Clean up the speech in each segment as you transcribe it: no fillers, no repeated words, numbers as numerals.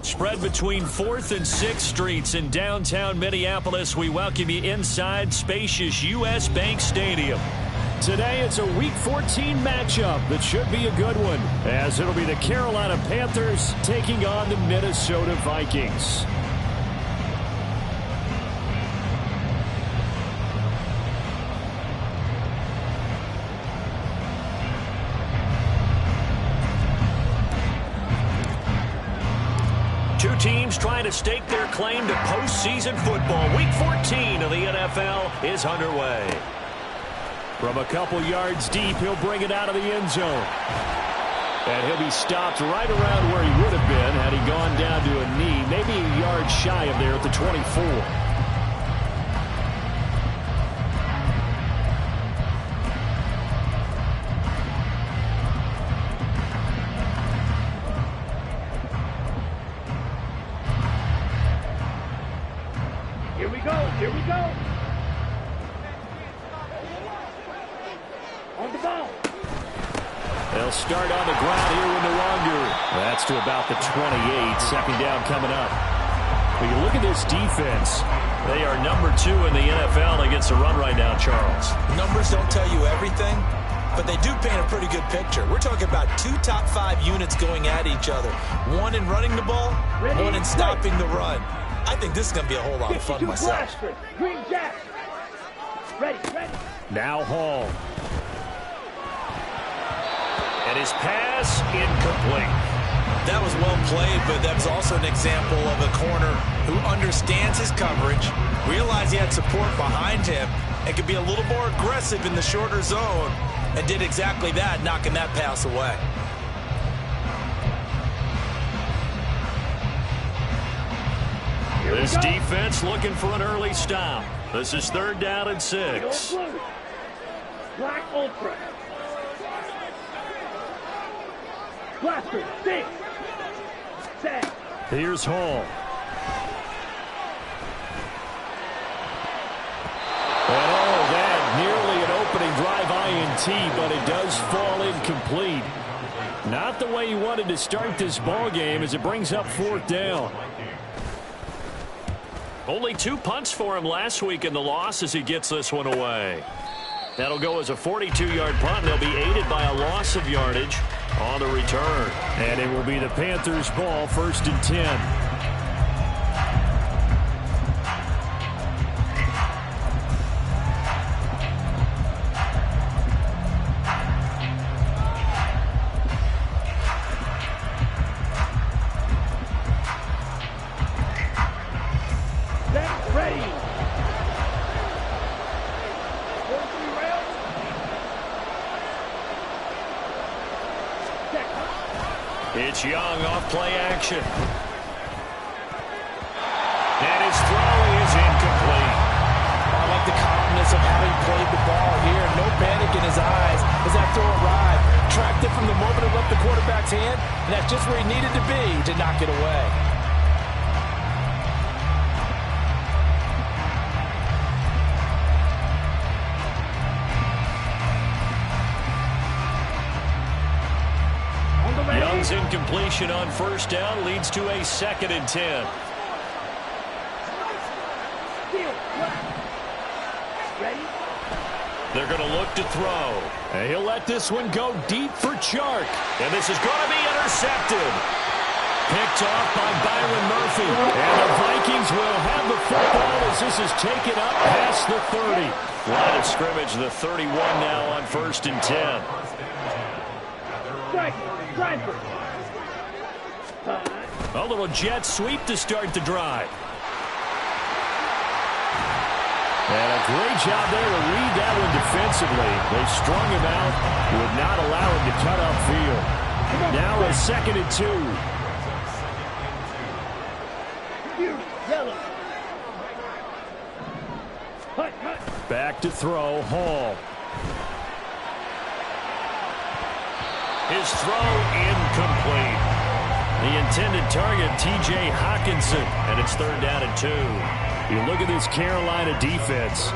Spread between 4th and 6th Streets in downtown Minneapolis. We welcome you inside spacious U.S. Bank Stadium. Today it's a Week 14 matchup that should be a good one, as it'll be the Carolina Panthers taking on the Minnesota Vikings. Two teams trying to stake their claim to postseason football. Week 14 of the NFL is underway. From a couple yards deep, he'll bring it out of the end zone. And he'll be stopped right around where he would have been had he gone down to a knee, maybe a yard shy of there at the 24. Here we go. On the ball. They'll start on the ground here with Nwangu. That's to about the 28. Second down coming up. When you look at this defense, they are number 2 in the NFL against the run right now, Charles. Numbers don't tell you everything, but they do paint a pretty good picture. We're talking about 2 top 5 units going at each other. One in running the ball, one in stopping the run. I think this is going to be a whole lot of fun myself. Green Jack. Ready. Now Hall. And his pass incomplete. That was well played, but that was also an example of a corner who understands his coverage, realized he had support behind him, and could be a little more aggressive in the shorter zone, and did exactly that, knocking that pass away. This defense looking for an early stop. This is 3rd down and 6. Black Ultra. Blaster, 6. 7. Here's Hall. And that nearly an opening drive INT, but it does fall incomplete. Not the way he wanted to start this ball game as it brings up 4th down. Only 2 punts for him last week in the loss as he gets this one away. That'll go as a 42-yard punt, and they'll be aided by a loss of yardage on the return. And it will be the Panthers' ball, 1st and 10. It's Young off play action. And his throw is incomplete. I like the calmness of having played the ball here. No panic in his eyes as that throw arrived. Tracked it from the moment it left the quarterback's hand, and that's just where he needed to be to knock it away. Young's incompletion on 1st down leads to a 2nd and 10. They're going to look to throw. And he'll let this one go deep for Chark. And this is going to be intercepted. Picked off by Byron Murphy. And the Vikings will have the football as this is taken up past the 30. Line of scrimmage, the 31 now on 1st and 10. A little jet sweep to start the drive. And a great job there to read that one defensively. They strung him out, would not allow him to cut upfield. Now a 2nd and 2. Back to throw, Hall. His throw incomplete. The intended target, T.J. Hawkinson, and it's 3rd down and 2. You look at this Carolina defense.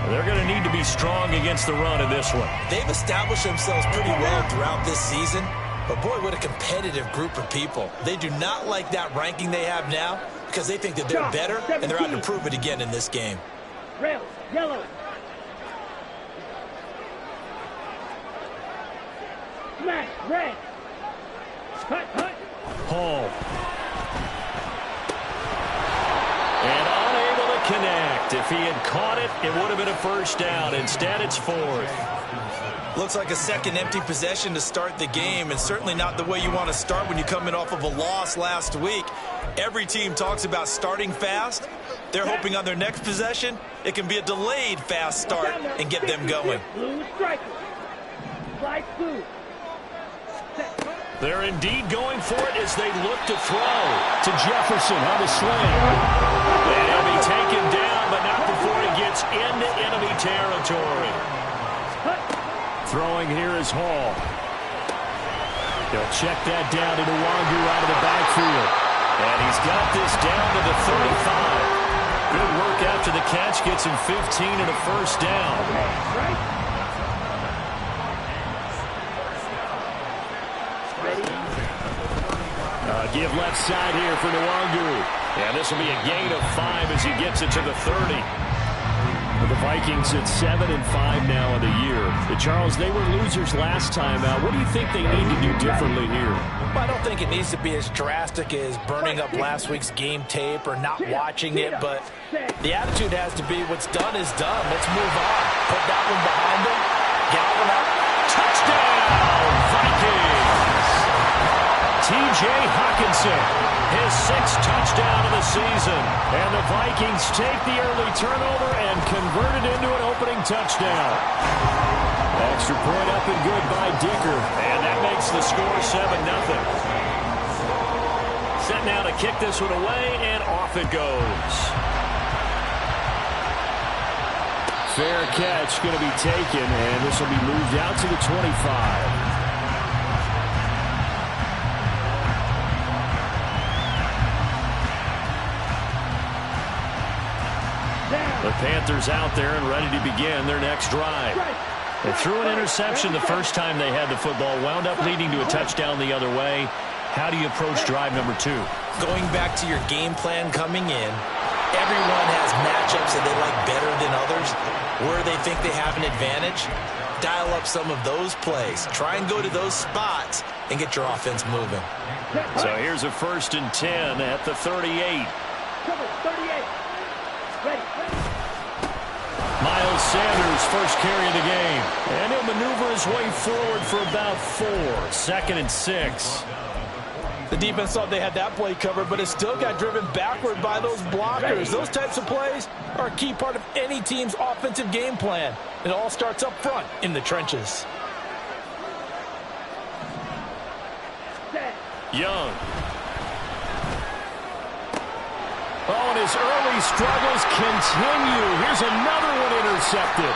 They're going to need to be strong against the run in this one. They've established themselves pretty well throughout this season, But boy, what a competitive group of people. They do not like that ranking they have now because they think that they're better and they're out to prove it again in this game. Rail, yellow. Smash, red. Cut, cut. Hall. And unable to connect. If he had caught it, it would have been a first down. Instead, it's fourth. Looks like a second empty possession to start the game, and certainly not the way you want to start when you come in off of a loss last week. Every team talks about starting fast. They're hoping on their next possession, it can be a delayed fast start and get them going. Blue striker. Slide blue. They're indeed going for it as they look to throw to Jefferson on the sling. And he'll be taken down, but not before he gets into enemy territory. Throwing here is Hall. They'll check that down to Nwangu out of the backfield. And he's got this down to the 35. Good work after the catch. Gets him 15 and a first down. Give left side here for Nwangu. And this will be a gain of 5 as he gets it to the 30. The Vikings at 7-5 now in the year. Charles, they were losers last time out. What do you think they need to do differently here? Well, I don't think it needs to be as drastic as burning up last week's game tape or not watching it, but the attitude has to be what's done is done. Let's move on. Put that one behind them. Galvin up. Touchdown, Vikings! T.J. Hawkinson, his 6th touchdown of the season. And the Vikings take the early turnover and convert it into an opening touchdown. Extra point up and good by Dicker. And that makes the score 7-0. Set now to kick this one away, and off it goes. Fair catch going to be taken, and this will be moved out to the 25. The Panthers out there and ready to begin their next drive. They threw an interception the first time they had the football, wound up leading to a touchdown the other way. How do you approach drive number 2? Going back to your game plan coming in, everyone has matchups that they like better than others. Where they think they have an advantage, dial up some of those plays. Try and go to those spots and get your offense moving. So here's a 1st and 10 at the 38. Cover, 38. Ready. Miles Sanders, first carry of the game. And he'll maneuver his way forward for about 4. 2nd and 6. The defense thought they had that play covered, but it still got driven backward by those blockers. Those types of plays are a key part of any team's offensive game plan. It all starts up front in the trenches. Young. Oh, and his early struggles continue. Here's another one intercepted.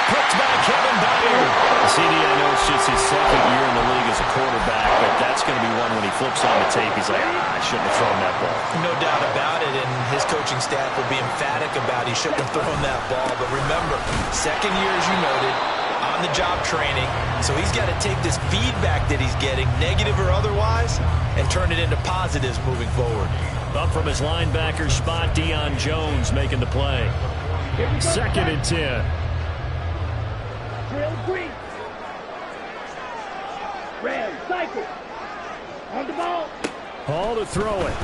Picked by Kevin Byard. CD, I know it's just his 2nd year in the league as a quarterback, but that's going to be one when he flips on the tape. He's like, I shouldn't have thrown that ball. No doubt about it, and his coaching staff will be emphatic about he shouldn't have thrown that ball. But remember, 2nd year, as you noted, on-the-job training. So he's got to take this feedback that he's getting, negative or otherwise, and turn it into positives moving forward. Up from his linebacker spot, Deion Jones making the play. 2nd and 10. Drill green. Red, cycle. On the ball. Hall to throw it.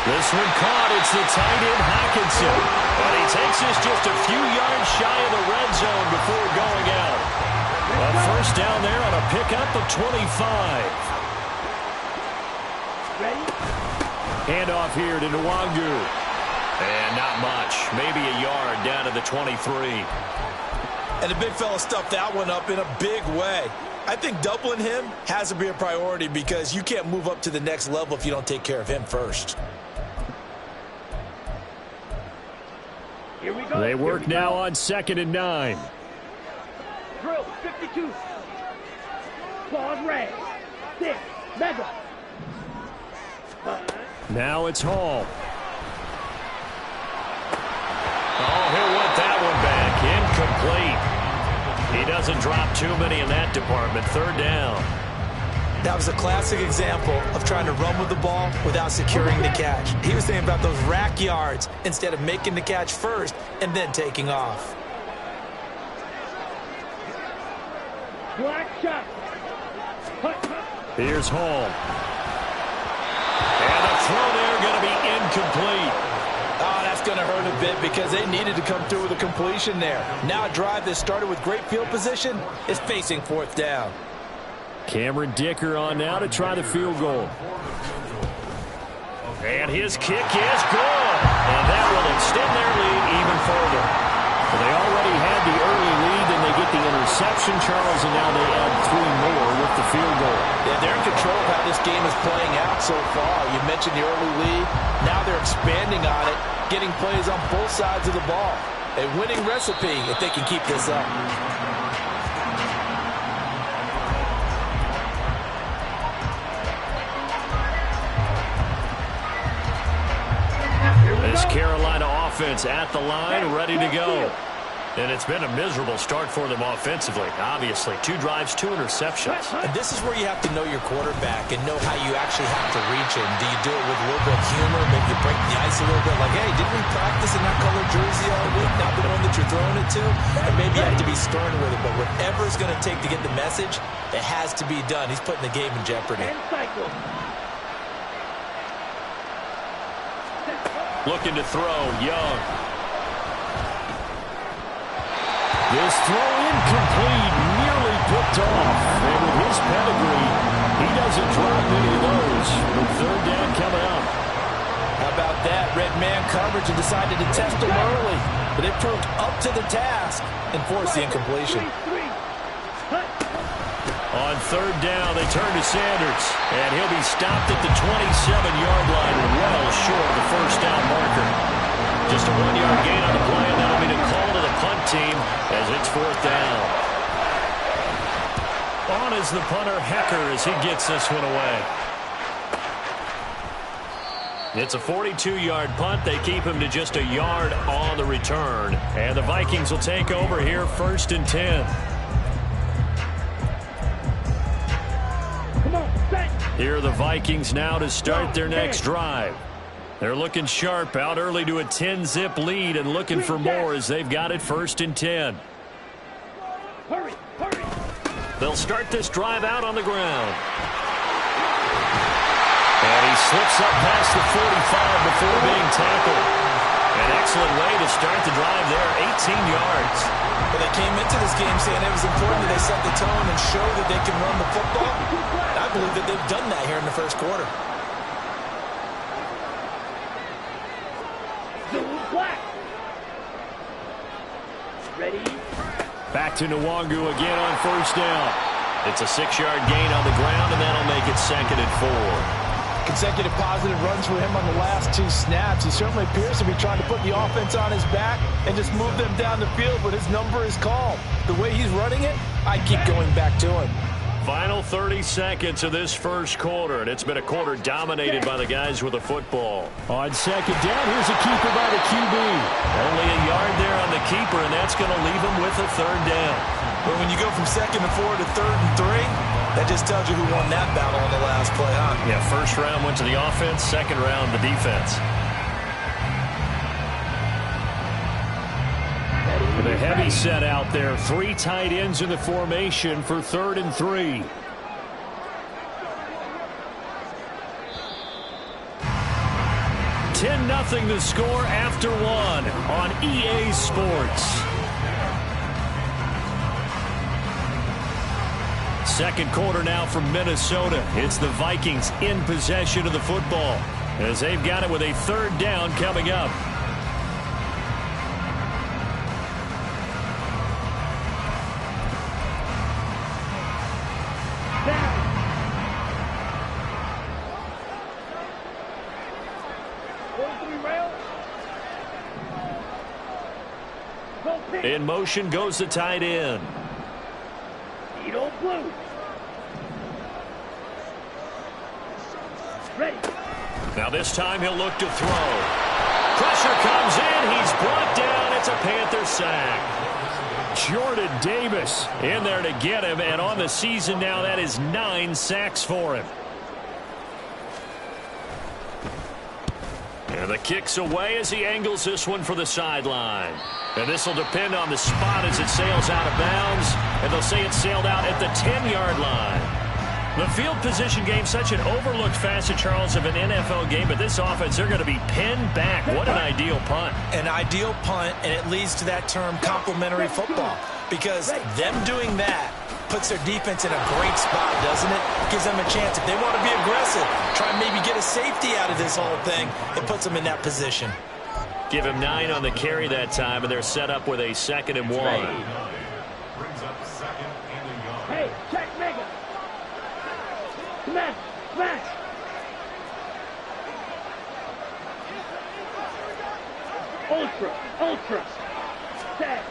This one caught. It's the tight end, Hawkinson. But he takes this just a few yards shy of the red zone before going out. A first down there on a pickup of 25. Ready? Handoff here to Nwangu. And not much. Maybe a yard down to the 23. And the big fella stuffed that one up in a big way. I think doubling him has to be a priority because you can't move up to the next level if you don't take care of him first. Here we go. They work now on 2nd and 9. Drill, 52. Claws red. 6. Mega. Now it's Hall. Oh, he'll want that one back. Incomplete. He doesn't drop too many in that department. Third down. That was a classic example of trying to run with the ball without securing the catch. He was thinking about those rack yards instead of making the catch first and then taking off. Black shot. Here's Hall. And the throw there going to be incomplete. Oh, that's going to hurt a bit because they needed to come through with a completion there. Now a drive that started with great field position is facing fourth down. Cameron Dicker on now to try the field goal. And his kick is good. And that will extend their lead even further. Well, they already had the early lead, and they get the interception, Charles, and now they add 3 more with the field goal. Yeah, they're in control of how this game is playing out so far. You mentioned the early lead. Now they're expanding on it, getting plays on both sides of the ball. A winning recipe if they can keep this up. This Carolina offense at the line, ready to go. And it's been a miserable start for them offensively. Obviously, 2 drives, 2 interceptions. And this is where you have to know your quarterback and know how you actually have to reach him. Do you do it with a little bit of humor? Maybe you break the ice a little bit like, hey, didn't we practice in that color jersey all week? Not the one that you're throwing it to? Or maybe you have to be stern with it. But whatever it's going to take to get the message, it has to be done. He's putting the game in jeopardy. Looking to throw, Young. This throw incomplete, nearly picked off. And with his pedigree, he doesn't drop many of those. With third down coming up. How about that? Red man coverage and decided to test him early. But it proved up to the task and forced the incompletion. On third down, they turn to Sanders. And he'll be stopped at the 27-yard line, well short of the first down marker. Just a 1-yard gain on the play, and that'll be the call to the punt team as it's fourth down. On is the punter, Hecker, as he gets this one away. It's a 42-yard punt. They keep him to just a yard on the return. And the Vikings will take over here, 1st and 10. Here are the Vikings now to start their next drive. They're looking sharp, out early to a 10-zip lead and looking for more as they've got it 1st and 10. Hurry, hurry. They'll start this drive out on the ground. And he slips up past the 45 before being tackled. An excellent way to start the drive there, 18 yards. Well, they came into this game saying it was important that they set the tone and show that they can run the football. I believe that they've done that here in the first quarter. Ready? Back to Nwangu again on first down. It's a 6-yard gain on the ground, and that'll make it 2nd and 4. Consecutive positive runs for him on the last 2 snaps. He certainly appears to be trying to put the offense on his back and just move them down the field, but his number is called. The way he's running it, I keep going back to him. Final 30 seconds of this first quarter, and it's been a quarter dominated by the guys with the football. On second down, here's a keeper by the QB. Only a yard there on the keeper, and that's going to leave him with a third down. But when you go from 2nd and 4 to 3rd and 3, that just tells you who won that battle on the last play, huh? Yeah, first round went to the offense, second round the defense. With a heavy set out there, 3 tight ends in the formation for 3rd and 3. $10-0 the score after 1 on EA Sports. Second quarter now from Minnesota. It's the Vikings in possession of the football as they've got it with a third down coming up. In motion goes the tight end. Blue. Ready. Now this time he'll look to throw. Pressure comes in. He's brought down. It's a Panther sack. Jordan Davis in there to get him, and on the season now, that is 9 sacks for him. And the kick's away as he angles this one for the sideline. And this will depend on the spot as it sails out of bounds. And they'll say it sailed out at the 10-yard line. The field position game, such an overlooked facet, Charles, of an NFL game. But this offense, they're going to be pinned back. What an ideal punt. An ideal punt, and it leads to that term complementary football. Because them doing that puts their defense in a great spot, doesn't it? Gives them a chance. If they want to be aggressive, try and maybe get a safety out of this whole thing, it puts them in that position. Give him 9 on the carry that time, and they're set up with a 2nd and 1. Hey, check mega. Smash, smash. Ultra, ultra. Set.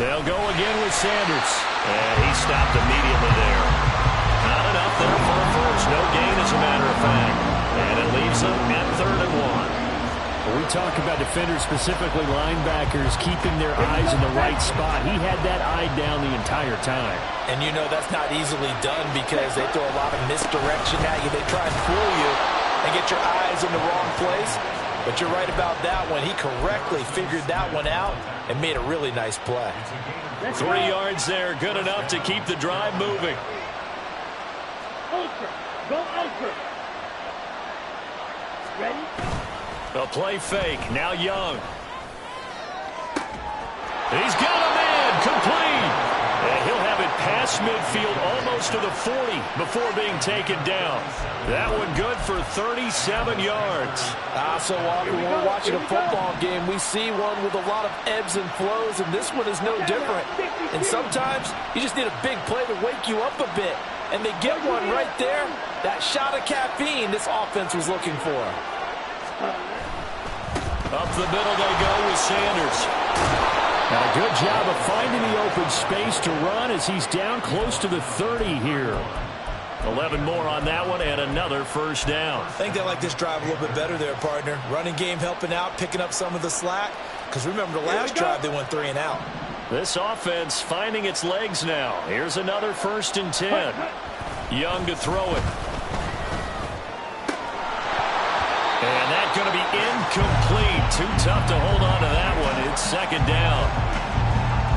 They'll go again with Sanders. And he stopped immediately there. Not enough there for a first. No gain, as a matter of fact. And it leaves them at 3rd and 1. When we talk about defenders, specifically linebackers, keeping their eyes in the right spot. He had that eye down the entire time. And you know that's not easily done because they throw a lot of misdirection at you. They try and fool you and get your eyes in the wrong place. But you're right about that one. He correctly figured that one out and made a really nice play. 3 yards there, good enough to keep the drive moving. Ultra, go ultra. Ready? A play fake, now Young. He's got a man, complete. And he'll have it past midfield almost to the 40 before being taken down. That one good for 37 yards. So often when we're watching a football game, we see one with a lot of ebbs and flows, and this one is no different. And sometimes you just need a big play to wake you up a bit. And they get one right there. That shot of caffeine this offense was looking for. Up the middle they go with Sanders. And a good job of finding the open space to run as he's down close to the 30 here. 11 more on that one and another first down. I think they like this drive a little bit better there, partner. Running game helping out, picking up some of the slack. Because remember, the last drive they went 3 and out. This offense finding its legs now. Here's another 1st and 10. Young to throw it. And that's going to be incomplete. Too tough to hold on to that one. It's 2nd down.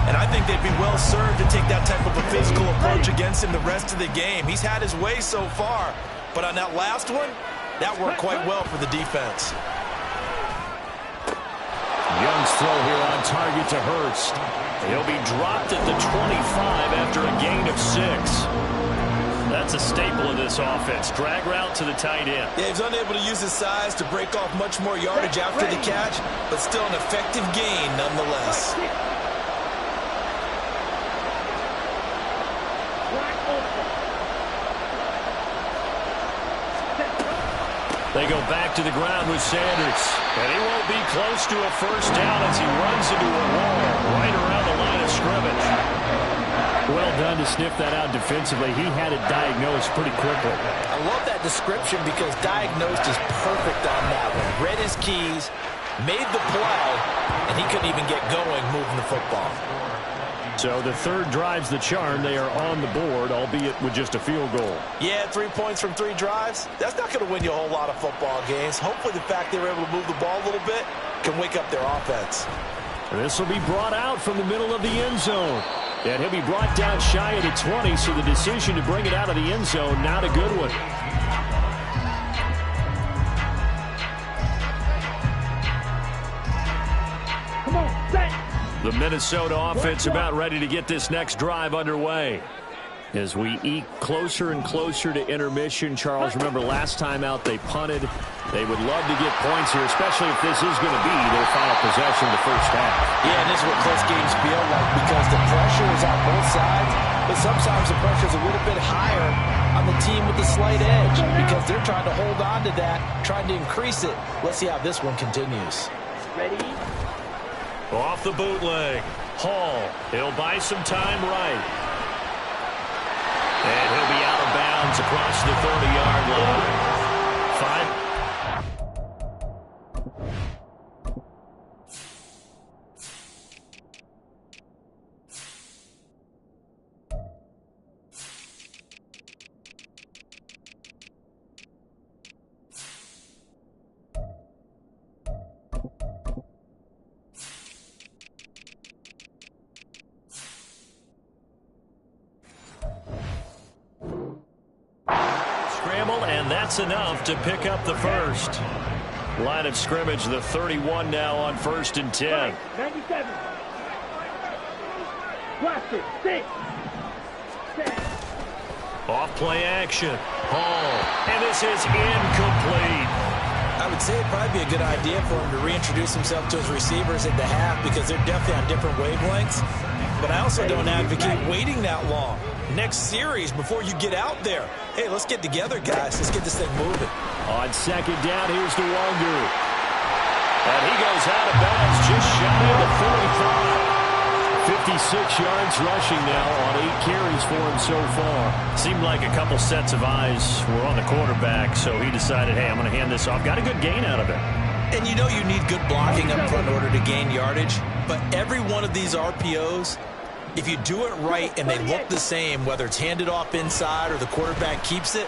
And I think they'd be well served to take that type of a physical approach against him the rest of the game. He's had his way so far, but on that last one, that worked quite well for the defense. Young's throw here on target to Hurst. He'll be dropped at the 25 after a gain of 6. That's a staple of this offense. Drag route to the tight end. Yeah, he's unable to use his size to break off much more yardage after the catch, but still an effective gain nonetheless. They go back to the ground with Sanders. And he won't be close to a first down as he runs into a wall right around the line of scrimmage. Well done to sniff that out defensively. He had it diagnosed pretty quickly. I love that description because diagnosed is perfect on that one. Read his keys, made the play, and he couldn't even get going moving the football. So the 3rd drive's the charm. They are on the board, albeit with just a field goal. Yeah, 3 points from 3 drives. That's not going to win you a whole lot of football games. Hopefully the fact they were able to move the ball a little bit can wake up their offense. This will be brought out from the middle of the end zone. And he'll be brought down shy of the 20, so the decision to bring it out of the end zone, not a good one. Come on, set. The Minnesota offense about ready to get this next drive underway. As we eke closer and closer to intermission, Charles, remember last time out they punted. They would love to get points here, especially if this is going to be their final possession of the first half. Yeah, and this is what close games feel like because the pressure is on both sides, but sometimes the pressure is a little bit higher on the team with the slight edge because they're trying to hold on to that, trying to increase it. Let's see how this one continues. Ready? Off the bootleg. Hall. He'll buy some time right. And he'll be out of bounds across the 30-yard line. 5. Scramble, and that's enough to pick up the first. Line of scrimmage, the 31 now on 1st and 10. 97. Blaster, 6. Off play action. Hall. And this is incomplete. I would say it'd probably be a good idea for him to reintroduce himself to his receivers at the half because they're definitely on different wavelengths. But I also don't advocate waiting that long. Next series before you get out there. Hey, let's get together, guys. Let's get this thing moving. On 2nd down, here's Nwangu. And he goes out of bounds just shy of the 45. 56 yards rushing now on 8 carries for him so far. Seemed like a couple sets of eyes were on the quarterback, so he decided, hey, I'm going to hand this off. Got a good gain out of it. And you know you need good blocking up front in order to gain yardage. But every one of these RPOs, if you do it right and they look the same, whether it's handed off inside or the quarterback keeps it,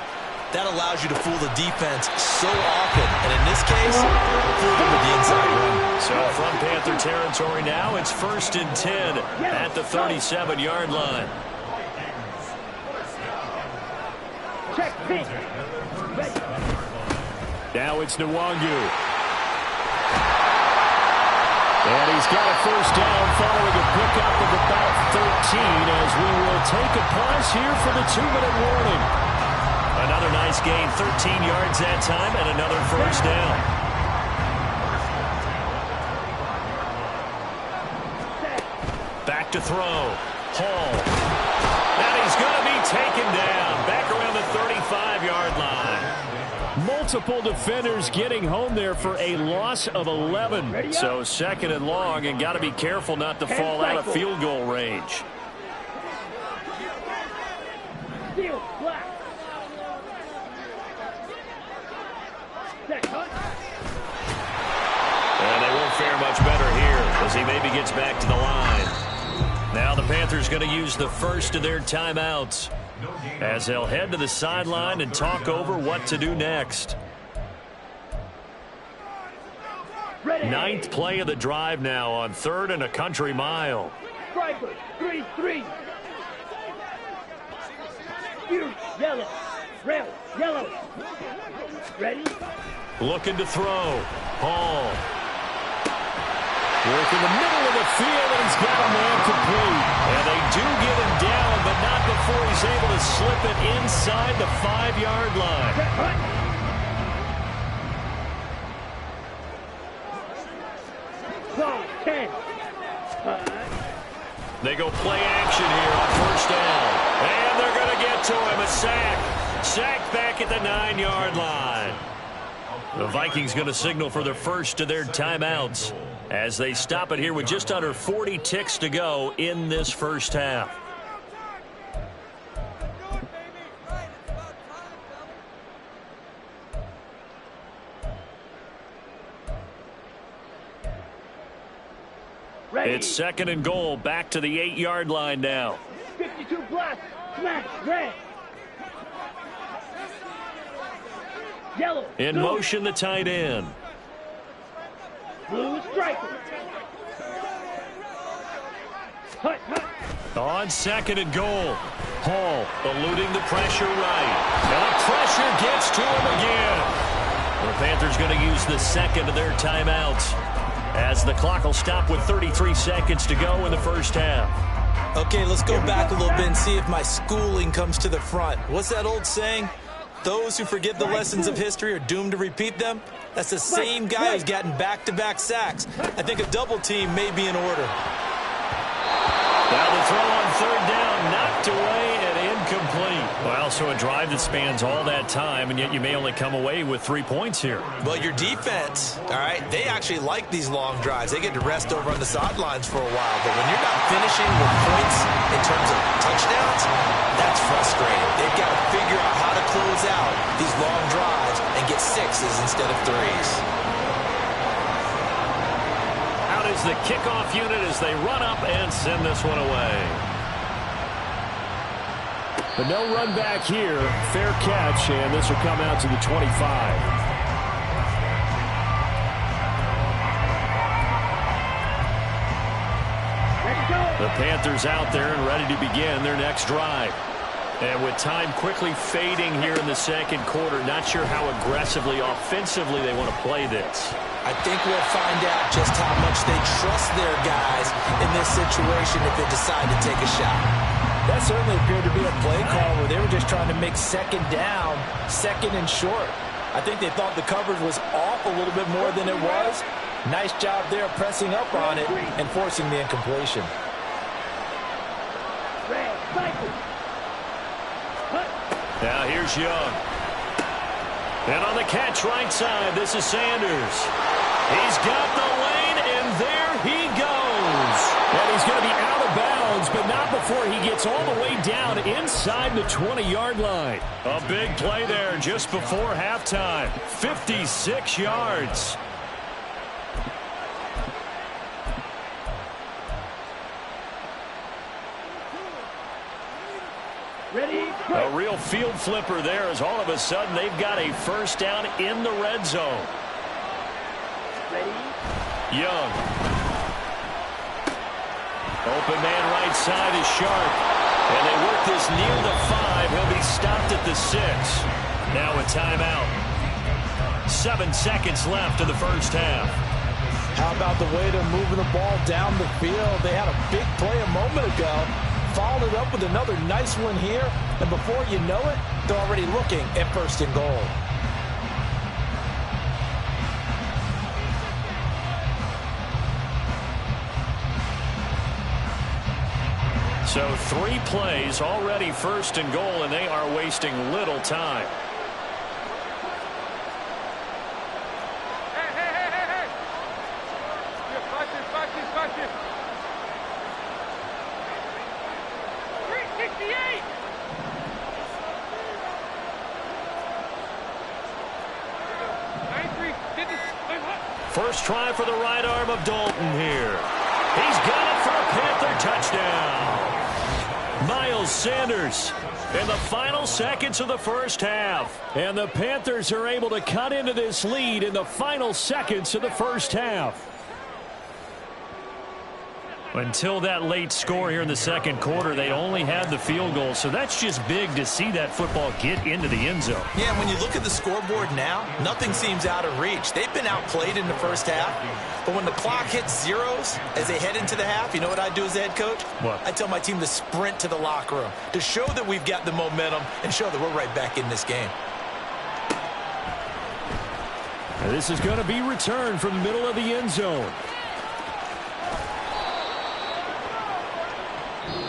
that allows you to fool the defense so often. And in this case, fool them with the inside run. So from Panther territory now, it's 1st and 10 at the 37-yard line. Check, pitch. Now it's Nwangu. And he's got a 1st down following a pickup of about 13 as we will take a pause here for the 2-minute warning. Another nice gain, 13 yards that time, and another 1st down. Back to throw. Hall. And he's going to be taken down. Back around the 35-yard line. Multiple defenders getting home there for a loss of 11. So 2nd and long, and got to be careful not to fall out of field goal range. Steel, black. And they won't fare much better here as he maybe gets back to the line. Now the Panthers going to use the first of their timeouts as they'll head to the sideline and talk over what to do next. 9th play of the drive now on 3rd and a country mile. Striker, 3-3. Huge, yellow. Red, yellow. Ready? Looking to throw. Hall. Work in the middle of the field, and he's got a man complete. And they do get him down, but not before he's able to slip it inside the 5-yard line. Ball, 10. They go play action here on 1st down. And they're going to get to him. A sack. Sacked back at the 9-yard line. The Vikings going to signal for the first of their timeouts as they stop it here with just under 40 ticks to go in this first half. Ready. It's 2nd and goal, back to the 8-yard line now. 52 black, smash, red. Yellow. In blue. motion, the tight end. Blue striker. Hut, hut. On 2nd and goal. Hall eluding the pressure right. And the pressure gets to him again. The Panthers going to use the 2nd of their timeouts as the clock will stop with 33 seconds to go in the first half. Okay, let's go back a little bit and see if my schooling comes to the front. What's that old saying? Those who forget the lessons of history are doomed to repeat them. That's the same guy who's gotten back-to-back sacks. I think a double team may be in order. Now the throw on 3rd down, knocked away and incomplete. Well, so a drive that spans all that time, and yet you may only come away with 3 points here. Well, your defense, all right, they actually like these long drives. They get to rest over on the sidelines for a while. But when you're not finishing with points in terms of touchdowns, that's frustrating. They've got to figure out how to close out these long drives and get 6s instead of 3s. Out is the kickoff unit as they run up and send this one away. But no run back here. Fair catch, and this will come out to the 25. Let's go. The Panthers out there and ready to begin their next drive. And with time quickly fading here in the second quarter, not sure how aggressively, offensively they want to play this. I think we'll find out just how much they trust their guys in this situation if they decide to take a shot. That certainly appeared to be a play call where they were just trying to make second down, second and short. I think they thought the coverage was off a little bit more than it was. Nice job there pressing up on it and forcing the incompletion. Now here's Young. And on the catch right side, this is Sanders. He's got the lane, and there he goes. And he's going to be out of bounds, but not before he gets all the way down inside the 20-yard line. A big play there just before halftime. 56 yards. A real field flipper there as all of a sudden they've got a first down in the red zone. Young. Open man right side is Sharp. And they work this kneel to 5. He'll be stopped at the 6. Now a timeout. 7 seconds left in the first half. How about the way they're moving the ball down the field? They had a big play a moment ago. Followed it up with another nice one here. And before you know it, they're already looking at first and goal. So 3 plays already first and goal, and they are wasting little time. First try for the right arm of Dalton here. He's got it for a Panther touchdown. Miles Sanders in the final seconds of the first half. And the Panthers are able to cut into this lead in the final seconds of the first half. Until that late score here in the second quarter, they only had the field goal. So that's just big to see that football get into the end zone. Yeah, when you look at the scoreboard now, nothing seems out of reach. They've been outplayed in the first half. But when the clock hits zeros as they head into the half, you know what I do as the head coach? What? I tell my team to sprint to the locker room to show that we've got the momentum and show that we're right back in this game. And this is going to be returned from the middle of the end zone.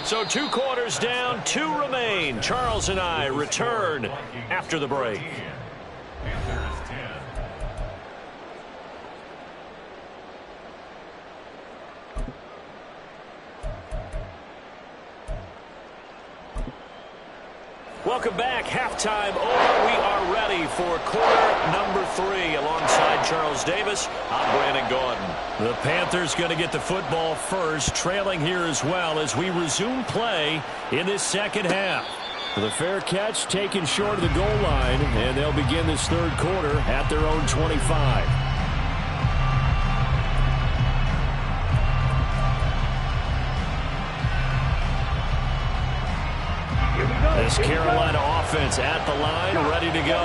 So 2 quarters down, 2 remain. Charles and I return after the break. Welcome back. Halftime over. We are ready for quarter number 3. Alongside Charles Davis, I'm Brandon Gordon. The Panthers going to get the football first, trailing here as well as we resume play in this second half. The fair catch taken short of the goal line, and they'll begin this third quarter at their own 25. This Carolina offense at the line, ready to go.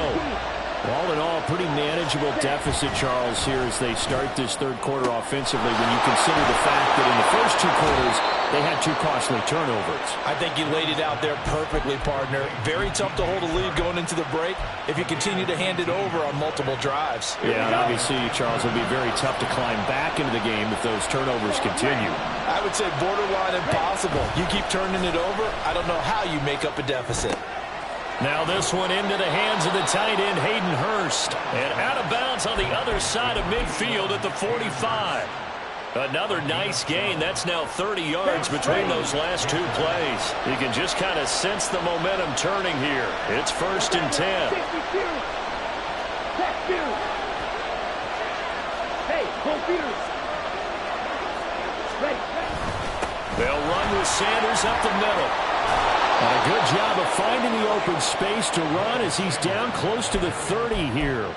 All in all, pretty manageable deficit, Charles, here as they start this third quarter offensively when you consider the fact that in the first 2 quarters, they had 2 costly turnovers. I think you laid it out there perfectly, partner. Very tough to hold a lead going into the break if you continue to hand it over on multiple drives. Yeah, and obviously, Charles, it'll be very tough to climb back into the game if those turnovers continue. I would say borderline impossible. You keep turning it over, I don't know how you make up a deficit. Now this one into the hands of the tight end, Hayden Hurst. And out of bounds on the other side of midfield at the 45. Another nice gain. That's now 30 yards between those last 2 plays. You can just kind of sense the momentum turning here. It's 1st and 10. They'll run with Sanders up the middle. And a good job of finding the open space to run as he's down close to the 30 here.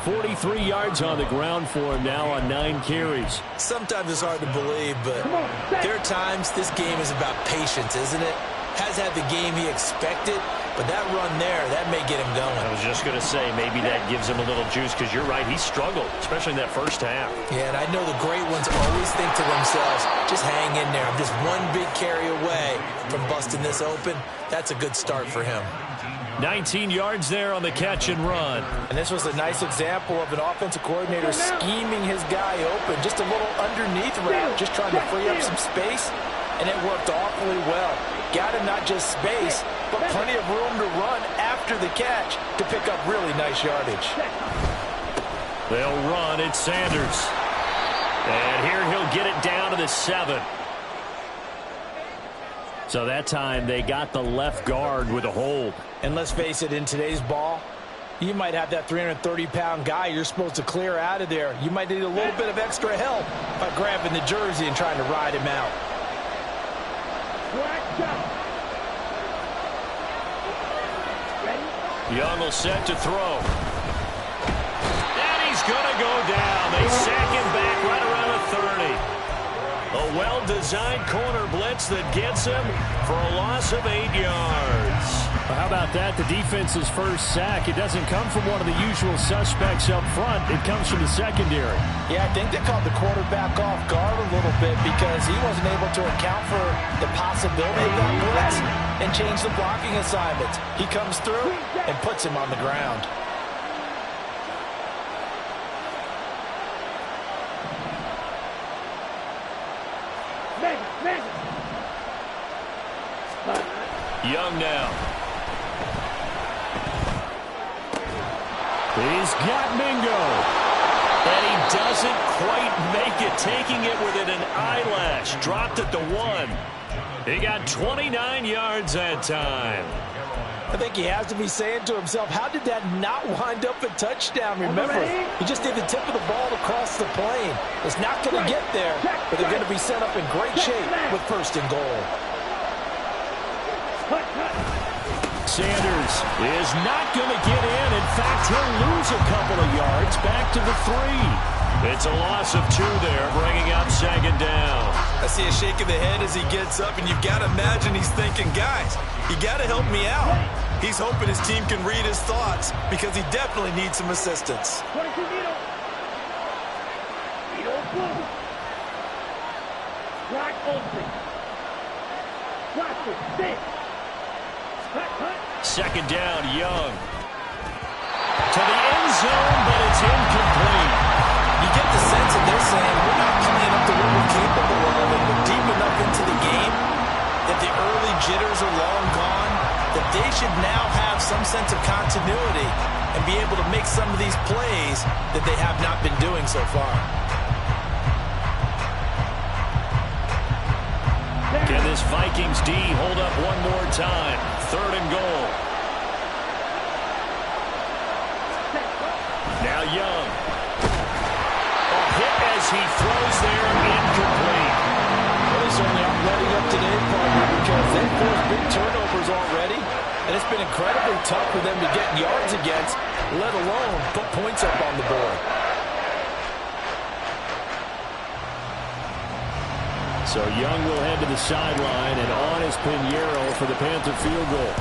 43 yards on the ground for him now on 9 carries. Sometimes it's hard to believe, but there are times this game is about patience, isn't it? has had the game he expected, but that run there, that may get him going. I was just going to say, maybe that gives him a little juice, because you're right, he struggled, especially in that first half. Yeah, and I know the great ones always think to themselves, just hang in there. I'm just one big carry away from busting this open. That's a good start for him. 19 yards there on the catch and run. And this was a nice example of an offensive coordinator scheming his guy open. Just a little underneath route, just trying to free up some space, and it worked awfully well. Got him not just space, but plenty of room to run after the catch to pick up really nice yardage. They'll run. It's Sanders. And here he'll get it down to the 7. So that time they got the left guard with a hold. And let's face it, in today's ball, you might have that 330-pound guy you're supposed to clear out of there. You might need a little bit of extra help by grabbing the jersey and trying to ride him out. Young will set to throw. And he's going to go down. They sack him back right around the 30. A well-designed corner blitz that gets him for a loss of 8 yards. Well, how about that? The defense's first sack. It doesn't come from one of the usual suspects up front. It comes from the secondary. Yeah, I think they caught the quarterback off guard a little bit because he wasn't able to account for the possibility of that blitz and change the blocking assignments. He comes through and puts him on the ground. Young now. He's got Mingo. And he doesn't quite make it, taking it within an eyelash. Dropped it to 1. He got 29 yards that time. I think he has to be saying to himself, how did that not wind up a touchdown? Remember, he just did the tip of the ball to cross the plane. It's not going to get there, but they're going to be set up in great shape with 1st and goal. Sanders is not going to get in. In fact, he'll lose a couple of yards back to the 3. It's a loss of 2 there, bringing up 2nd down. I see a shake of the head as he gets up, and you've got to imagine he's thinking, guys, you got to help me out. He's hoping his team can read his thoughts because he definitely needs some assistance. Second down, Young. To the end zone, but it's incomplete. You get the sense that they're saying we're not playing up to what we're capable of, and we're deep enough into the game that the early jitters are long gone, that they should now have some sense of continuity and be able to make some of these plays that they have not been doing so far. Can this Vikings D hold up one more time? 3rd and goal. Now Young. A hit as he throws there, incomplete. Well, they certainly aren't letting up today, partner, because they've forced big turnovers already, and it's been incredibly tough for them to get yards against, let alone put points up on the board. So Young will head to the sideline, and on is Pinheiro for the Panther field goal.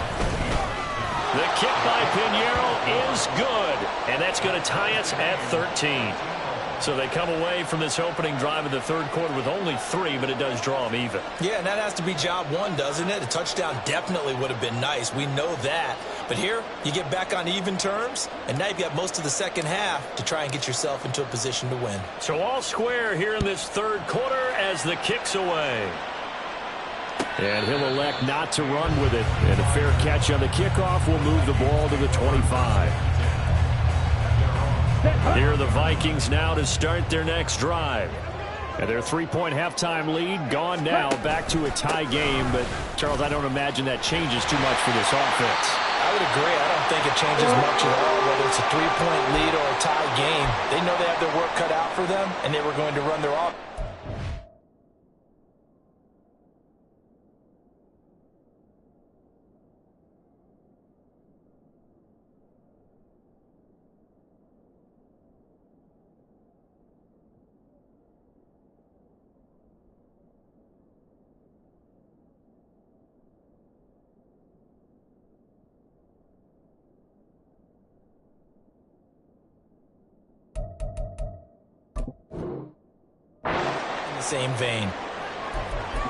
The kick by Pinheiro is good, and that's going to tie us at 13. So they come away from this opening drive in the 3rd quarter with only 3, but it does draw them even. Yeah, and that has to be job 1, doesn't it? A touchdown definitely would have been nice. We know that. But here, you get back on even terms, and now you've got most of the second half to try and get yourself into a position to win. So all square here in this 3rd quarter as the kick's away. And he'll elect not to run with it. And a fair catch on the kickoff will move the ball to the 25. Here are the Vikings now to start their next drive. And their 3-point halftime lead gone now, back to a tie game. But, Charles, I don't imagine that changes too much for this offense. I would agree. I don't think it changes much at all, whether it's a 3-point lead or a tie game. They know they have their work cut out for them, and they were going to run their offense. same vein.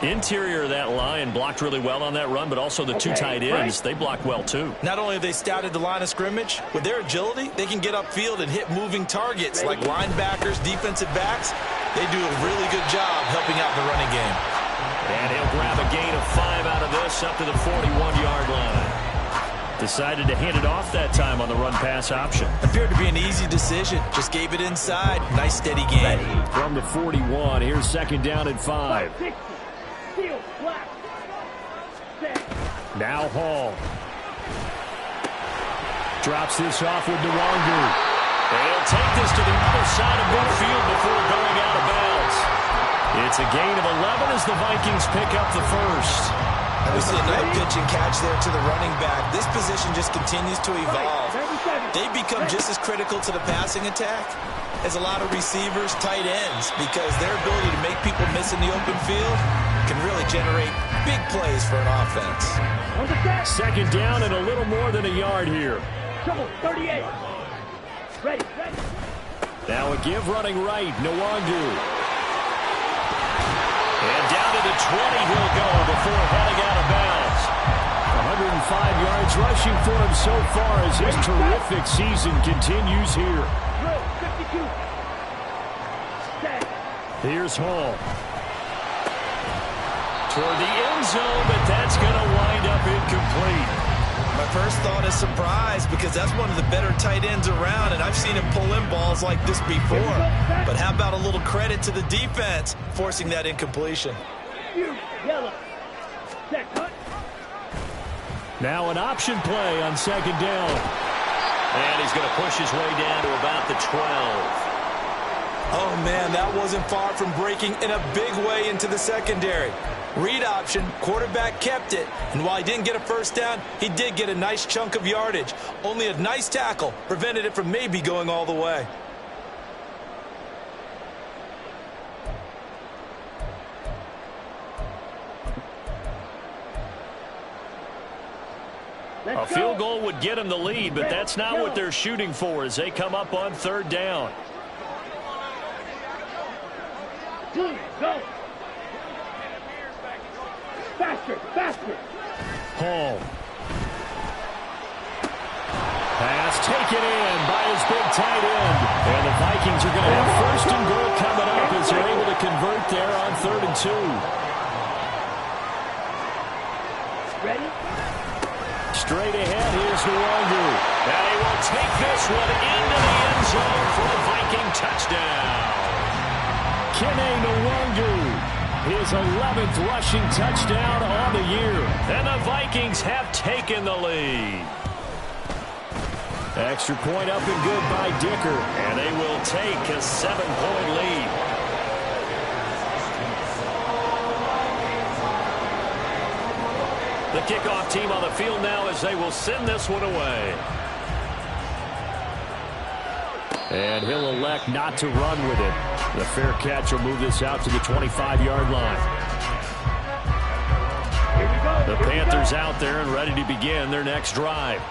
Interior of that line blocked really well on that run, but also the two tight ends, they blocked well too. Not only have they scouted the line of scrimmage, with their agility, they can get upfield and hit moving targets like linebackers, defensive backs. They do a really good job helping out the running game. And he'll grab a gain of 5 out of this up to the 41-yard line. Decided to hand it off that time on the run-pass option. Appeared to be an ezy decision. Just gave it inside. Nice steady gain. From the 41, here's second down and 5. Now Hall. Drops this off with Nwangu. He'll take this to the other side of midfield before going out of bounds. It's a gain of 11 as the Vikings pick up the first. We see another pitch and catch there to the running back. This position just continues to evolve. They become just as critical to the passing attack as a lot of receivers, tight ends, because their ability to make people miss in the open field can really generate big plays for an offense. Second down and a little more than a yard here. 38. Ready. Now a give running right, Nwangu. And down to the 20 he'll go before heading out of bounds. 105 yards rushing for him so far as his terrific season continues here. 52. Here's Hall. Toward the end zone, but that's going to wind up incomplete. My first thought is surprise, because that's one of the better tight ends around, and I've seen him pull in balls like this before. But how about a little credit to the defense forcing that incompletion? Yellow. Set, cut. Now an option play on second down. And he's going to push his way down to about the 12. Oh, man, that wasn't far from breaking in a big way into the secondary. Read option, quarterback kept it, and while he didn't get a first down, he did get a nice chunk of yardage. Only a nice tackle prevented it from maybe going all the way. A field goal would get him the lead, but that's not what they're shooting for as they come up on third down. Go. Faster. Hall. Pass taken in by his big tight end. And the Vikings are going to have first and goal coming up as they're able to convert there on 3rd and 2. Ready? Straight ahead, here's Nwangu. And he will take this one into the end zone for a Viking touchdown. Kene Nwangu. His 11th rushing touchdown on the year. And the Vikings have taken the lead. Extra point up and good by Dicker. And they will take a 7-point lead. The kickoff team on the field now as they will send this one away. And he'll elect not to run with it. The fair catch will move this out to the 25-yard line. The Panthers out there and ready to begin their next drive.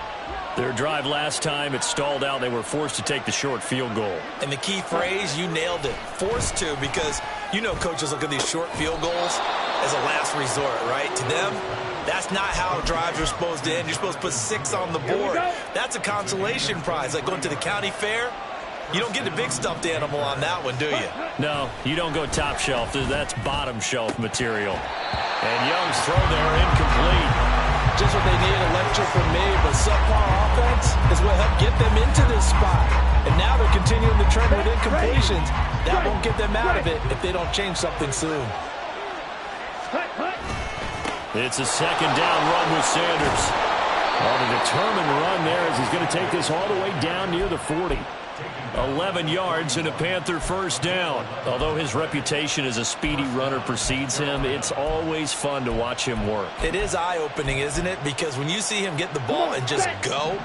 Their drive last time, it stalled out. They were forced to take the short field goal. And the key phrase, you nailed it. Forced to, because you know coaches look at these short field goals as a last resort, right? To them, that's not how drives are supposed to end. You're supposed to put 6 on the board. That's a consolation prize, like going to the county fair. You don't get the big stuffed animal on that one, do you? No, you don't go top shelf. That's bottom shelf material. And Young's throw there incomplete. Just what they need, a lecture from me, but subpar offense is what helped get them into this spot. And now they're continuing the trend with incompletions. That won't get them out of it if they don't change something soon. It's a second down run with Sanders. On a determined run there as he's going to take this all the way down near the 40. 11 yards and a Panther first down. Although his reputation as a speedy runner precedes him, it's always fun to watch him work. It is eye-opening, isn't it? Because when you see him get the ball and just go,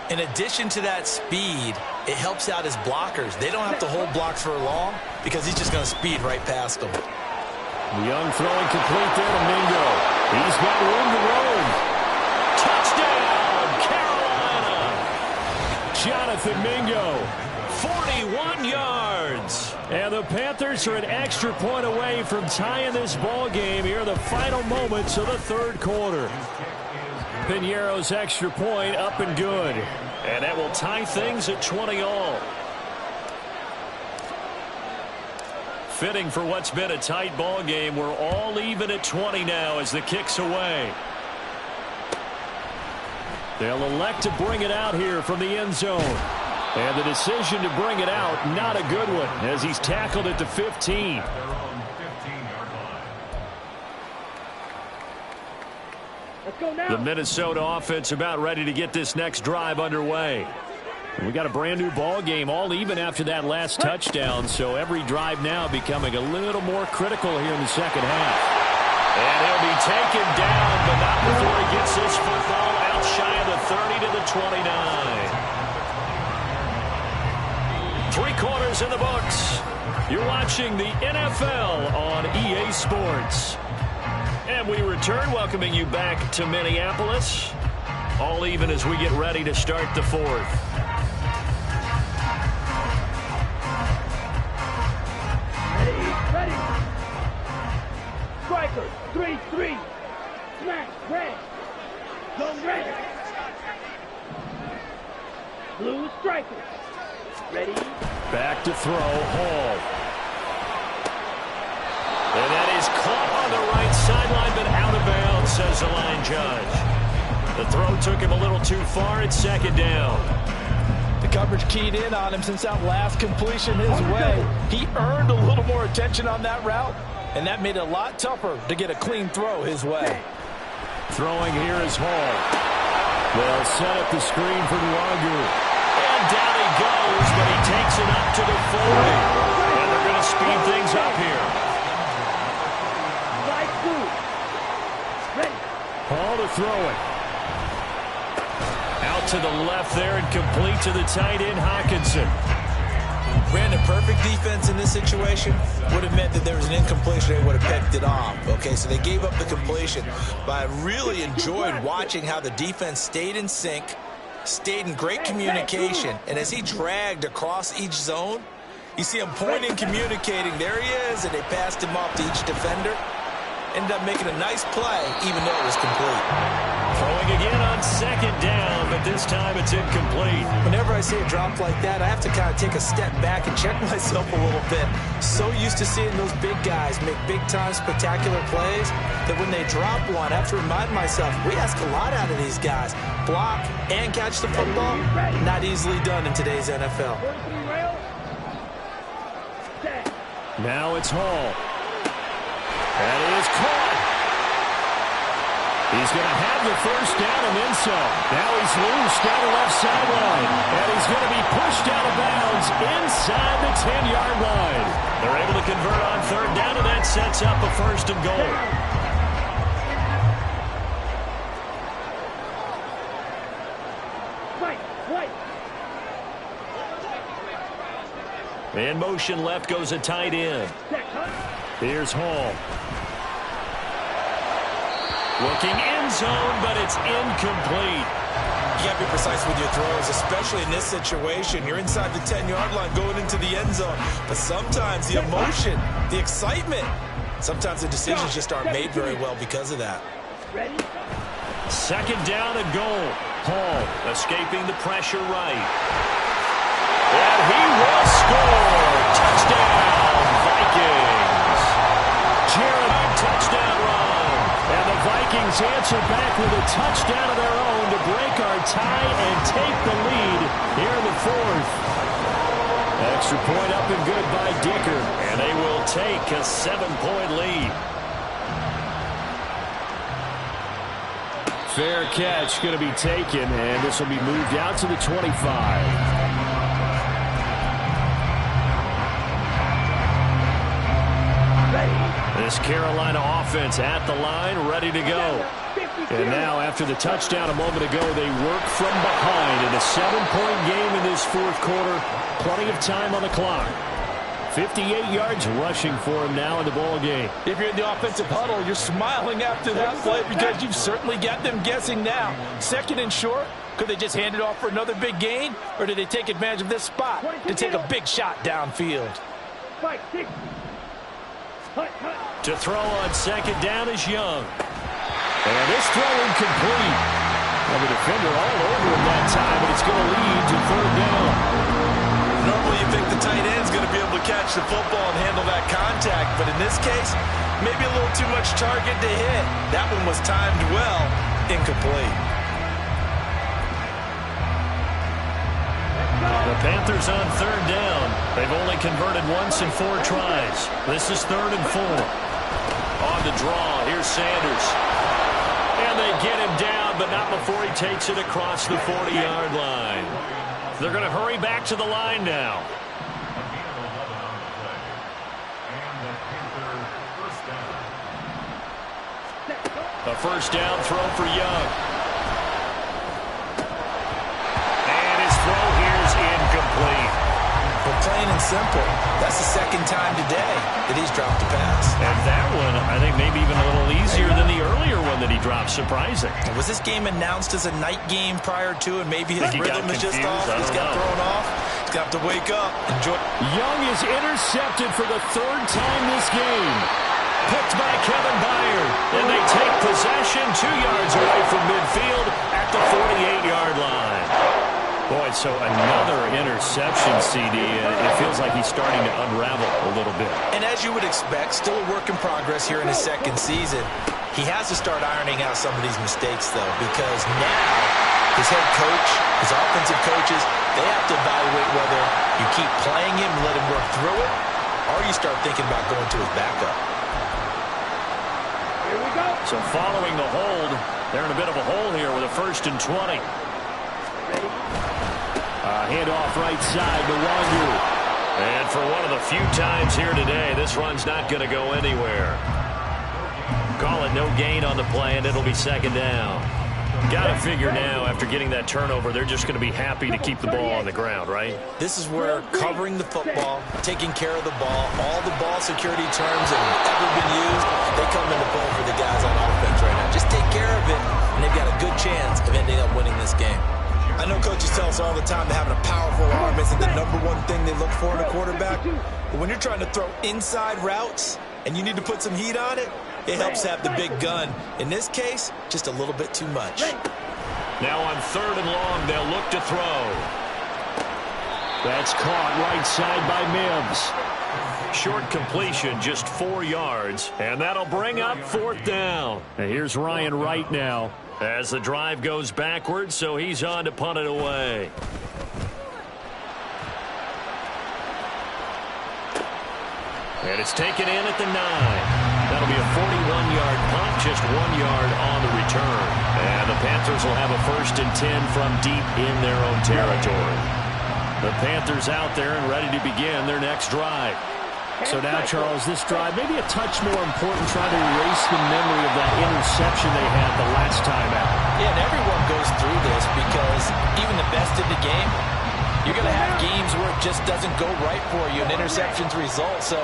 in addition to that speed, it helps out his blockers. They don't have to hold blocks for long because he's just going to speed right past them. Young throwing complete there to Mingo. He's got room to roam. Touchdown, Carolina! Jonathan Mingo. 41 yards. And the Panthers are an extra point away from tying this ball game here in the final moments of the third quarter. Piñeiro's extra point up and good. And that will tie things at 20 all. Fitting for what's been a tight ball game. We're all even at 20 now as the kick's away. They'll elect to bring it out here from the end zone. And the decision to bring it out, not a good one, as he's tackled at the 15. The Minnesota offense about ready to get this next drive underway. We got a brand new ball game, all even after that last touchdown, so every drive now becoming a little more critical here in the second half. And he'll be taken down, but not before he gets this football out shy of the 30 to the 29. 3 quarters in the books. You're watching the NFL on EA Sports. And we return, welcoming you back to Minneapolis. All even as we get ready to start the fourth. Ready. Striker, 3-3. Smash, red. Zone ready. Blue striker. Ready. Back to throw, Hall. And that is caught on the right sideline, but out of bounds, says the line judge. The throw took him a little too far. It's second down. The coverage keyed in on him since that last completion his way. He earned a little more attention on that route, and that made it a lot tougher to get a clean throw his way. Throwing here is Hall. They'll set up the screen for Nwangu. And down he goes, but he takes it up to the 40. And they're going to speed things up here. Hall to throw it. Out to the left there and complete to the tight end, Hockenson. Brandon, perfect defense in this situation would have meant that there was an incompletion. They would have picked it off. Okay, so they gave up the completion. But I really enjoyed watching how the defense stayed in sync, stayed in great communication. And as he dragged across each zone, you see him pointing, communicating. There he is, and they passed him off to each defender. Ended up making a nice play, even though it was complete. Throwing again on second down, but this time it's incomplete. Whenever I see a drop like that, I have to kind of take a step back and check myself a little bit. So used to seeing those big guys make big-time spectacular plays that when they drop one, I have to remind myself, we ask a lot out of these guys. Block and catch the football, not easily done in today's NFL. Now it's Hall. That is caught. He's going to have the first down and then some. Now he's loose down the left sideline. And he's going to be pushed out of bounds inside the 10-yard line. They're able to convert on third down, and that sets up a first and goal. In motion left goes a tight end. Here's Hall. Looking end zone, but it's incomplete. You got to be precise with your throws, especially in this situation. You're inside the 10-yard line going into the end zone. But sometimes the emotion, the excitement, sometimes the decisions just aren't made very well because of that. Second down and goal. Hall escaping the pressure right. And he will score. Touchdown, Vikings. Jared, touchdown run. And the Vikings answer back with a touchdown of their own to break our tie and take the lead here in the fourth. Extra point up and good by Dicker. And they will take a 7-point lead. Fair catch going to be taken, and this will be moved out to the 25. This Carolina offense at the line, ready to go. And now, after the touchdown a moment ago, they work from behind in a 7-point game in this fourth quarter. Plenty of time on the clock. 58 yards rushing for him now in the ball game. If you're in the offensive huddle, you're smiling after that play because you've certainly got them guessing now. Second and short, could they just hand it off for another big gain? Or did they take advantage of this spot to take a big shot downfield? To throw on second down is Young. And this throw incomplete. Well, the defender all over him that time, but it's going to lead to third down. Normally you think the tight end's going to be able to catch the football and handle that contact, but in this case, maybe a little too much target to hit. That one was timed well, incomplete. The Panthers on third down. They've only converted once in 4 tries. This is 3rd and 4. On the draw, here's Sanders. And they get him down, but not before he takes it across the 40-yard line. They're going to hurry back to the line now. A first down throw for Young. And his throw here is incomplete. Well, plain and simple, that's the second time today that he's dropped a pass. And that one, I think maybe even a little easier than the earlier one that he dropped. Surprising. Was this game announced as a night game prior to, and maybe his rhythm is just off? He's got thrown off. He's got to wake up. Enjoy. Young is intercepted for the 3rd time this game. Picked by Kevin Byard. And they take possession 2 yards away from midfield at the 48-yard line. Boy, so another interception, CD. It feels like he's starting to unravel a little bit. And as you would expect, still a work in progress here in his second season. He has to start ironing out some of these mistakes, though, because now his head coach, his offensive coaches, they have to evaluate whether you keep playing him and let him work through it, or you start thinking about going to his backup. Here we go. So following the hold, they're in a bit of a hole here with a 1st and 20. Handoff right side to Wandu. And for one of the few times here today, this run's not going to go anywhere. Call it no gain on the play, and it'll be 2nd down. Got to figure now, after getting that turnover, they're just going to be happy to keep the ball on the ground, right? This is where covering the football, taking care of the ball, all the ball security terms that have ever been used, they come into play for the guys on offense right now. Just take care of it, and they've got a good chance of ending up winning this game. I know coaches tell us all the time that having a powerful arm isn't the #1 thing they look for in a quarterback. But when you're trying to throw inside routes and you need to put some heat on it, it helps have the big gun. In this case, just a little bit too much. Now on 3rd and long, they'll look to throw. That's caught right side by Mims. Short completion, just 4 yards, and that'll bring up 4th down. And here's Ryan Wright now as the drive goes backwards, so he's on to punt it away. And it's taken in at the 9. That'll be a 41-yard punt, just 1 yard on the return. And the Panthers will have a 1st and 10 from deep in their own territory. The Panthers out there and ready to begin their next drive. So now, Charles, this drive maybe a touch more important, trying to erase the memory of that interception they had the last time out. Yeah, and everyone goes through this because even the best in the game, you're going to have games where it just doesn't go right for you and interceptions result. So,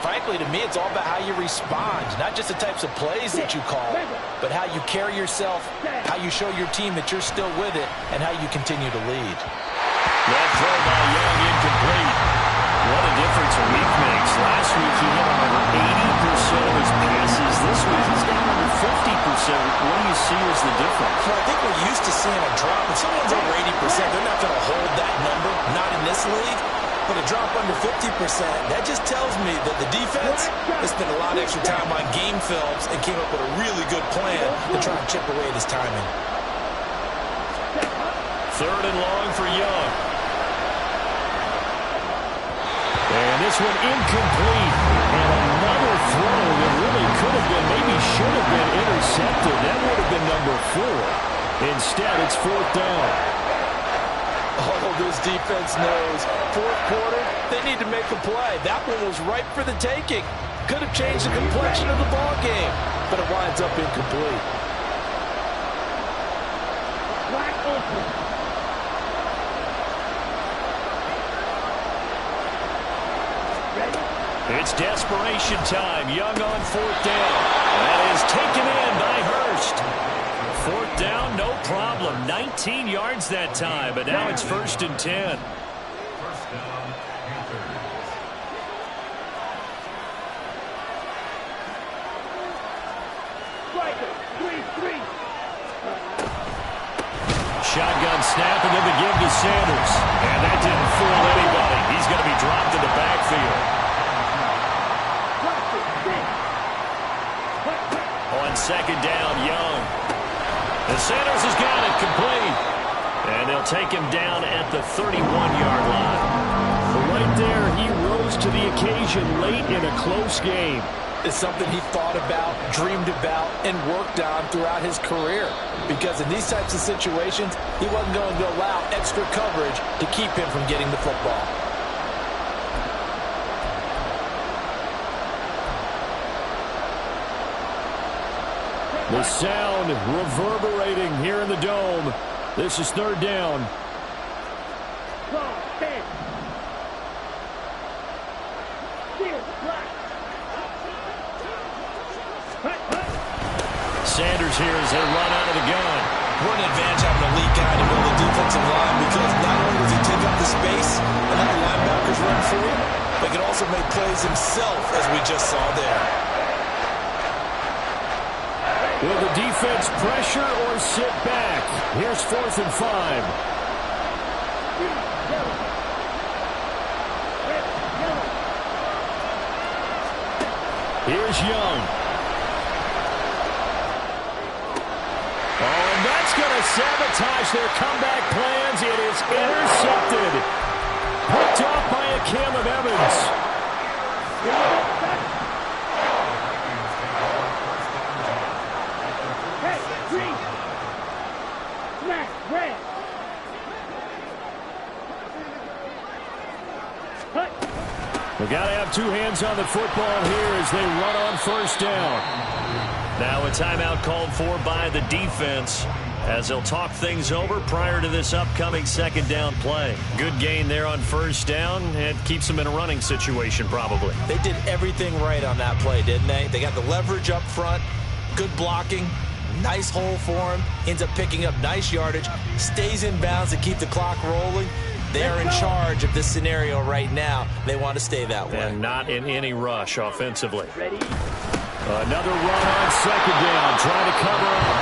frankly, to me, it's all about how you respond, not just the types of plays that you call, but how you carry yourself, how you show your team that you're still with it, and how you continue to lead. That throw by Young incomplete. What a difference a week makes. Last week he hit over 80% of his passes. This week he's down under 50%. What do you see as the difference? Well, I think we're used to seeing a drop. If someone's over 80%, they're not going to hold that number, not in this league. But a drop under 50%, that just tells me that the defense has spent a lot of extra time on game films and came up with a really good plan to try and chip away at his timing. 3rd and long for Young. And this one incomplete. And another throw that really could have been, maybe should have been intercepted. That would have been number 4. Instead, it's 4th down. Oh, this defense knows. 4th quarter, they need to make a play. That one was ripe for the taking. Could have changed the complexion of the ball game, but it winds up incomplete. Wide open. Ready? It's desperation time. Young on fourth down. That is taken in by Hurst. Fourth down, no problem. 19 yards that time, but now it's 1st and 10. Shotgun snap and then the give to Sanders. And that didn't fool anybody. He's going to be dropped in the backfield. On 2nd down, Young. And Sanders has got it complete. And they'll take him down at the 31-yard line. But right there, he rose to the occasion late in a close game. It's something he thought about, dreamed about, and worked on throughout his career. Because in these types of situations, he wasn't going to allow extra coverage to keep him from getting the football. The sound reverberating here in the dome. This is 3rd down. Sanders here as they run out of the gun. What an advantage having an elite guy to build the defensive line, because not only does he take up the space and let the linebackers run for him, but he can also make plays himself, as we just saw there. Will the defense pressure or sit back? Here's 4th and 5. Here's Young. Oh, and that's going to sabotage their comeback plans. It is intercepted. Picked off by a Caleb Evans. We've got to have 2 hands on the football here as they run on 1st down. Now a timeout called for by the defense as they'll talk things over prior to this upcoming 2nd down play. Good gain there on 1st down. It keeps them in a running situation probably. They did everything right on that play, didn't they? They got the leverage up front, good blocking, nice hole for him, ends up picking up nice yardage, stays in bounds to keep the clock rolling. They're in charge of this scenario right now. They want to stay that way. And not in any rush offensively. Another run on 2nd down, trying to cover up.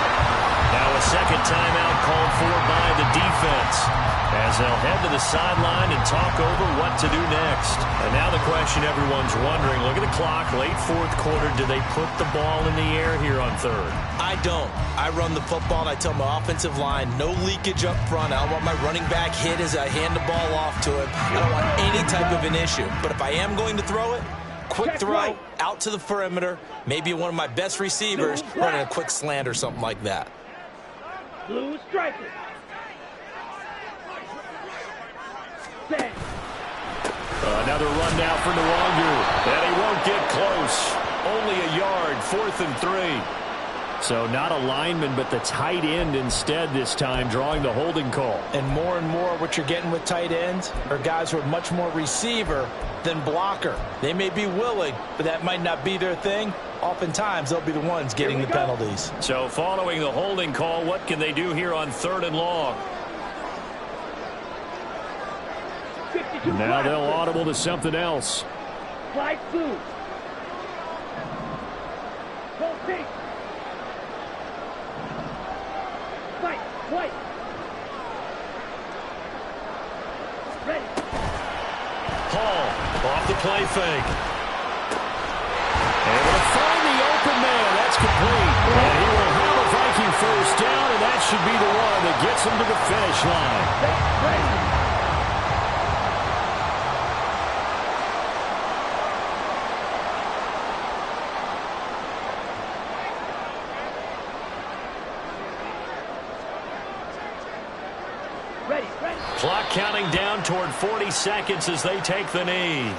Now a 2nd timeout called for by the defense as they'll head to the sideline and talk over what to do next. And now the question everyone's wondering, look at the clock, late 4th quarter, do they put the ball in the air here on 3rd? I don't. I run the football and I tell my offensive line, no leakage up front. I don't want my running back hit as I hand the ball off to him. I don't want any type of an issue. But if I am going to throw it, quick throw out to the perimeter, maybe one of my best receivers running a quick slant or something like that. Blue striker. Another run now for Nwangu, and he won't get close. Only a yard, 4th and 3. So not a lineman, but the tight end instead this time, drawing the holding call. And more what you're getting with tight ends are guys who are much more receiver than blocker. They may be willing, but that might not be their thing. Oftentimes, they'll be the ones getting the penalties. So following the holding call, what can they do here on 3rd and long? Now they'll audible to something else. Flight blue. Go pink. Fight white. Ready. Hall off the play fake. Able to find the open man. That's complete. And he will have a Viking 1st down, and that should be the one that gets him to the finish line. Ready. Clock counting down toward 40 seconds as they take the knee.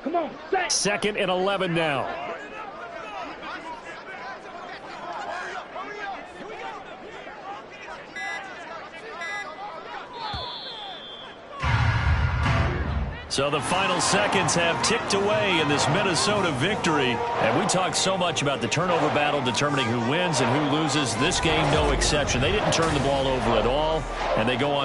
Come on, set. 2nd and 11 now. So the final seconds have ticked away in this Minnesota victory. And we talked so much about the turnover battle determining who wins and who loses. This game, no exception. They didn't turn the ball over at all, and they go on